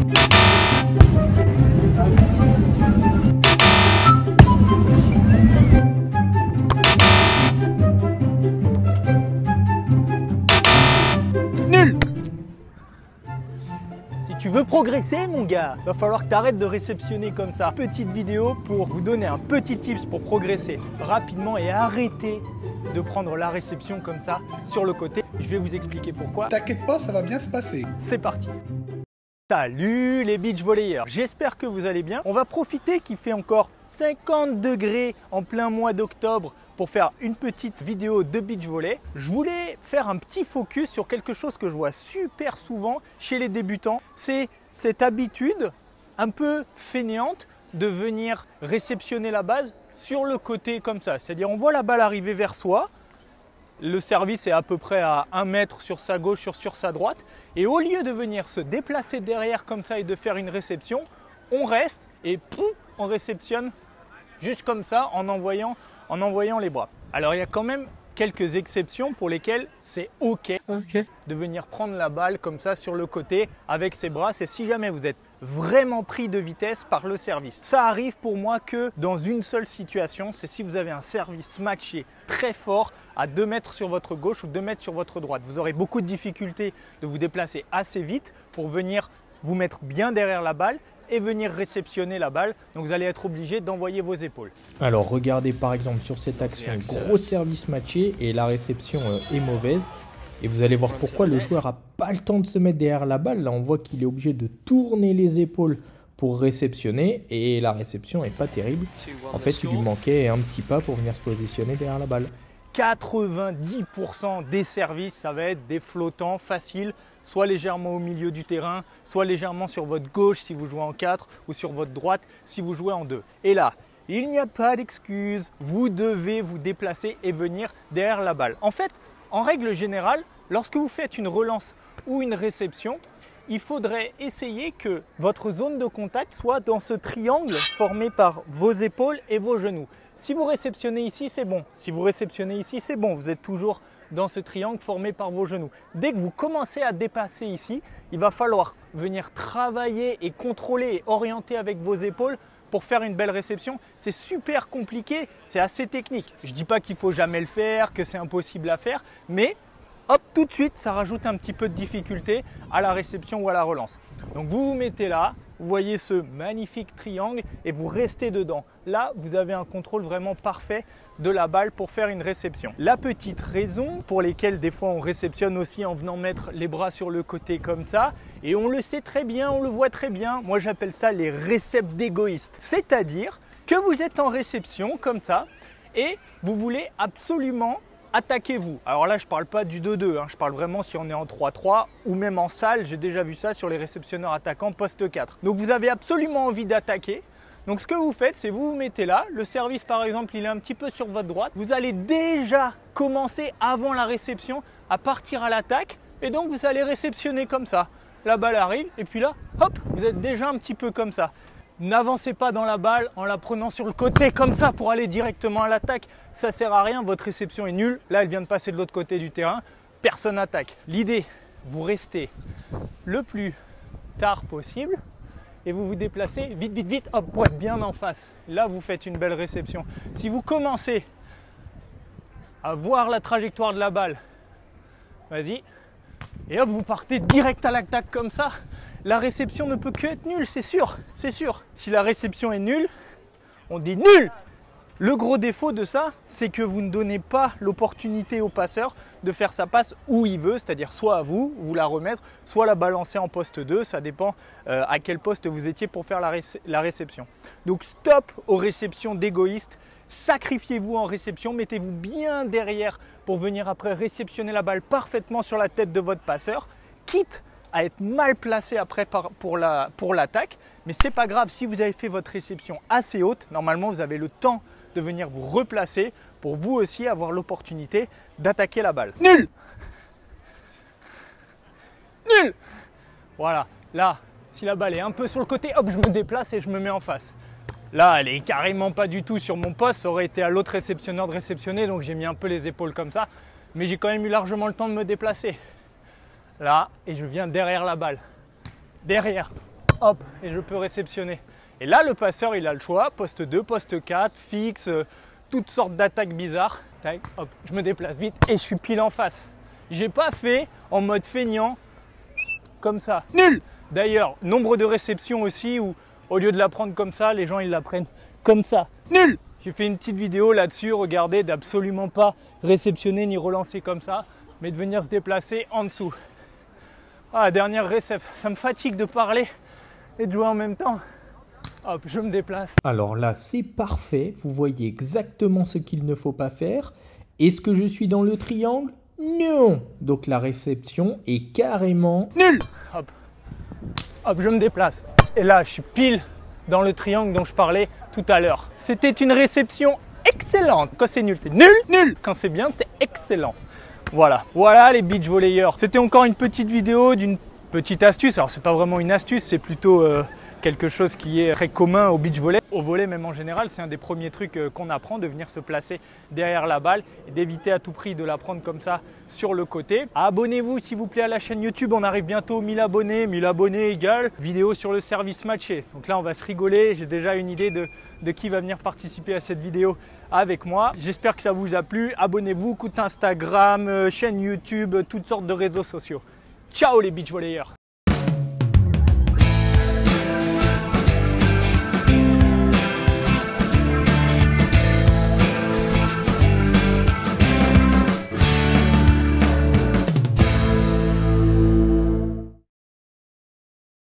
Nul! Si tu veux progresser, mon gars, va falloir que tu arrêtes de réceptionner comme ça. Petite vidéo pour vous donner un petit tips pour progresser rapidement et arrêter de prendre la réception comme ça sur le côté. Je vais vous expliquer pourquoi. T'inquiète pas, ça va bien se passer. C'est parti. Salut les beach volleyeurs, j'espère que vous allez bien. On va profiter qu'il fait encore 50 degrés en plein mois d'octobre pour faire une petite vidéo de beach volley. Je voulais faire un petit focus sur quelque chose que je vois super souvent chez les débutants. C'est cette habitude un peu fainéante de venir réceptionner la base sur le côté comme ça. C'est-à-dire on voit la balle arriver vers soi, le service est à peu près à 1 mètre sur sa gauche, sur sa droite. Et au lieu de venir se déplacer derrière comme ça et de faire une réception, on reste et pouf, on réceptionne juste comme ça en envoyant les bras. Alors il y a quand même quelques exceptions pour lesquelles c'est ok de venir prendre la balle comme ça sur le côté avec ses bras. C'est si jamais vous êtes vraiment pris de vitesse par le service. Ça arrive pour moi que dans une seule situation, c'est si vous avez un service matché très fort à 2 mètres sur votre gauche ou 2 mètres sur votre droite. Vous aurez beaucoup de difficultés de vous déplacer assez vite pour venir vous mettre bien derrière la balle et venir réceptionner la balle. Donc vous allez être obligé d'envoyer vos épaules. Alors regardez par exemple sur cette action, gros service matché et la réception est mauvaise. Et vous allez voir pourquoi le joueur n'a pas le temps de se mettre derrière la balle. Là on voit qu'il est obligé de tourner les épaules pour réceptionner et la réception n'est pas terrible. En fait il lui manquait un petit pas pour venir se positionner derrière la balle. 90% des services, ça va être des flottants faciles, soit légèrement au milieu du terrain, soit légèrement sur votre gauche si vous jouez en 4 ou sur votre droite si vous jouez en 2. Et là, il n'y a pas d'excuse, vous devez vous déplacer et venir derrière la balle. En fait, en règle générale, lorsque vous faites une relance ou une réception, il faudrait essayer que votre zone de contact soit dans ce triangle formé par vos épaules et vos genoux. Si vous réceptionnez ici, c'est bon. Si vous réceptionnez ici, c'est bon. Vous êtes toujours dans ce triangle formé par vos genoux. Dès que vous commencez à dépasser ici, il va falloir venir travailler et contrôler et orienter avec vos épaules pour faire une belle réception. C'est super compliqué, c'est assez technique. Je ne dis pas qu'il ne faut jamais le faire, que c'est impossible à faire, mais hop, tout de suite, ça rajoute un petit peu de difficulté à la réception ou à la relance. Donc vous vous mettez là, vous voyez ce magnifique triangle et vous restez dedans. Là, vous avez un contrôle vraiment parfait de la balle pour faire une réception. La petite raison pour laquelle des fois on réceptionne aussi en venant mettre les bras sur le côté comme ça, et on le sait très bien, on le voit très bien, moi j'appelle ça les réceptes d'égoïstes. C'est-à-dire que vous êtes en réception comme ça et vous voulez absolument attaquez-vous. Alors là, je ne parle pas du 2-2, je parle vraiment si on est en 3-3 ou même en salle. J'ai déjà vu ça sur les réceptionneurs attaquants poste 4. Donc vous avez absolument envie d'attaquer. Donc ce que vous faites, c'est vous vous mettez là. Le service, par exemple, il est un petit peu sur votre droite. Vous allez déjà commencer avant la réception à partir à l'attaque. Et donc vous allez réceptionner comme ça. La balle arrive et puis là, hop, vous êtes déjà un petit peu comme ça. N'avancez pas dans la balle en la prenant sur le côté comme ça pour aller directement à l'attaque. Ça ne sert à rien, votre réception est nulle. Là, elle vient de passer de l'autre côté du terrain. Personne n'attaque. L'idée, vous restez le plus tard possible et vous vous déplacez vite, vite, vite, hop, pour être bien en face. Là, vous faites une belle réception. Si vous commencez à voir la trajectoire de la balle, vas-y, et hop, vous partez direct à l'attaque comme ça. La réception ne peut que être nulle, c'est sûr, c'est sûr. Si la réception est nulle, on dit nul. Le gros défaut de ça, c'est que vous ne donnez pas l'opportunité au passeur de faire sa passe où il veut, c'est-à-dire soit à vous, vous la remettre, soit la balancer en poste 2, ça dépend à quel poste vous étiez pour faire la réception. Donc stop aux réceptions d'égoïstes, sacrifiez-vous en réception, mettez-vous bien derrière pour venir après réceptionner la balle parfaitement sur la tête de votre passeur, quitte à être mal placé après pour l'attaque, mais c'est pas grave si vous avez fait votre réception assez haute, normalement vous avez le temps de venir vous replacer pour vous aussi avoir l'opportunité d'attaquer la balle. Nul! Nul! Voilà, là, si la balle est un peu sur le côté, hop, je me déplace et je me mets en face. Là, elle est carrément pas du tout sur mon poste, ça aurait été à l'autre réceptionneur de réceptionner, donc j'ai mis un peu les épaules comme ça, mais j'ai quand même eu largement le temps de me déplacer. Là, et je viens derrière la balle. Derrière. hop, et je peux réceptionner. Et là, le passeur, il a le choix, poste 2, poste 4, fixe, toutes sortes d'attaques bizarres. Tac, hop, je me déplace vite et je suis pile en face. J'ai pas fait en mode feignant, comme ça. Nul! D'ailleurs, nombre de réceptions aussi où au lieu de la prendre comme ça, les gens ils la prennent comme ça. Nul! J'ai fait une petite vidéo là-dessus, regardez, d'absolument pas réceptionner ni relancer comme ça, mais de venir se déplacer en dessous. Ah, dernière récep, ça me fatigue de parler et de jouer en même temps. Hop, je me déplace. Alors là, c'est parfait. Vous voyez exactement ce qu'il ne faut pas faire. Est-ce que je suis dans le triangle? Non. Donc la réception est carrément nulle. Hop, hop, je me déplace. Et là, je suis pile dans le triangle dont je parlais tout à l'heure. C'était une réception excellente. Quand c'est nul, c'est nul, nul. Quand c'est bien, c'est excellent. Voilà, voilà les beach volleyeurs. C'était encore une petite vidéo d'une petite astuce. Alors c'est pas vraiment une astuce, c'est plutôt quelque chose qui est très commun au beach volley. Au volley même en général, c'est un des premiers trucs qu'on apprend, de venir se placer derrière la balle et d'éviter à tout prix de la prendre comme ça sur le côté. Abonnez-vous s'il vous plaît à la chaîne YouTube, on arrive bientôt aux 1000 abonnés. 1000 abonnés égale vidéo sur le service matché. Donc là on va se rigoler, j'ai déjà une idée de qui va venir participer à cette vidéo avec moi. J'espère que ça vous a plu. Abonnez-vous, compte Instagram, chaîne YouTube, toutes sortes de réseaux sociaux. Ciao les beach volleyeurs!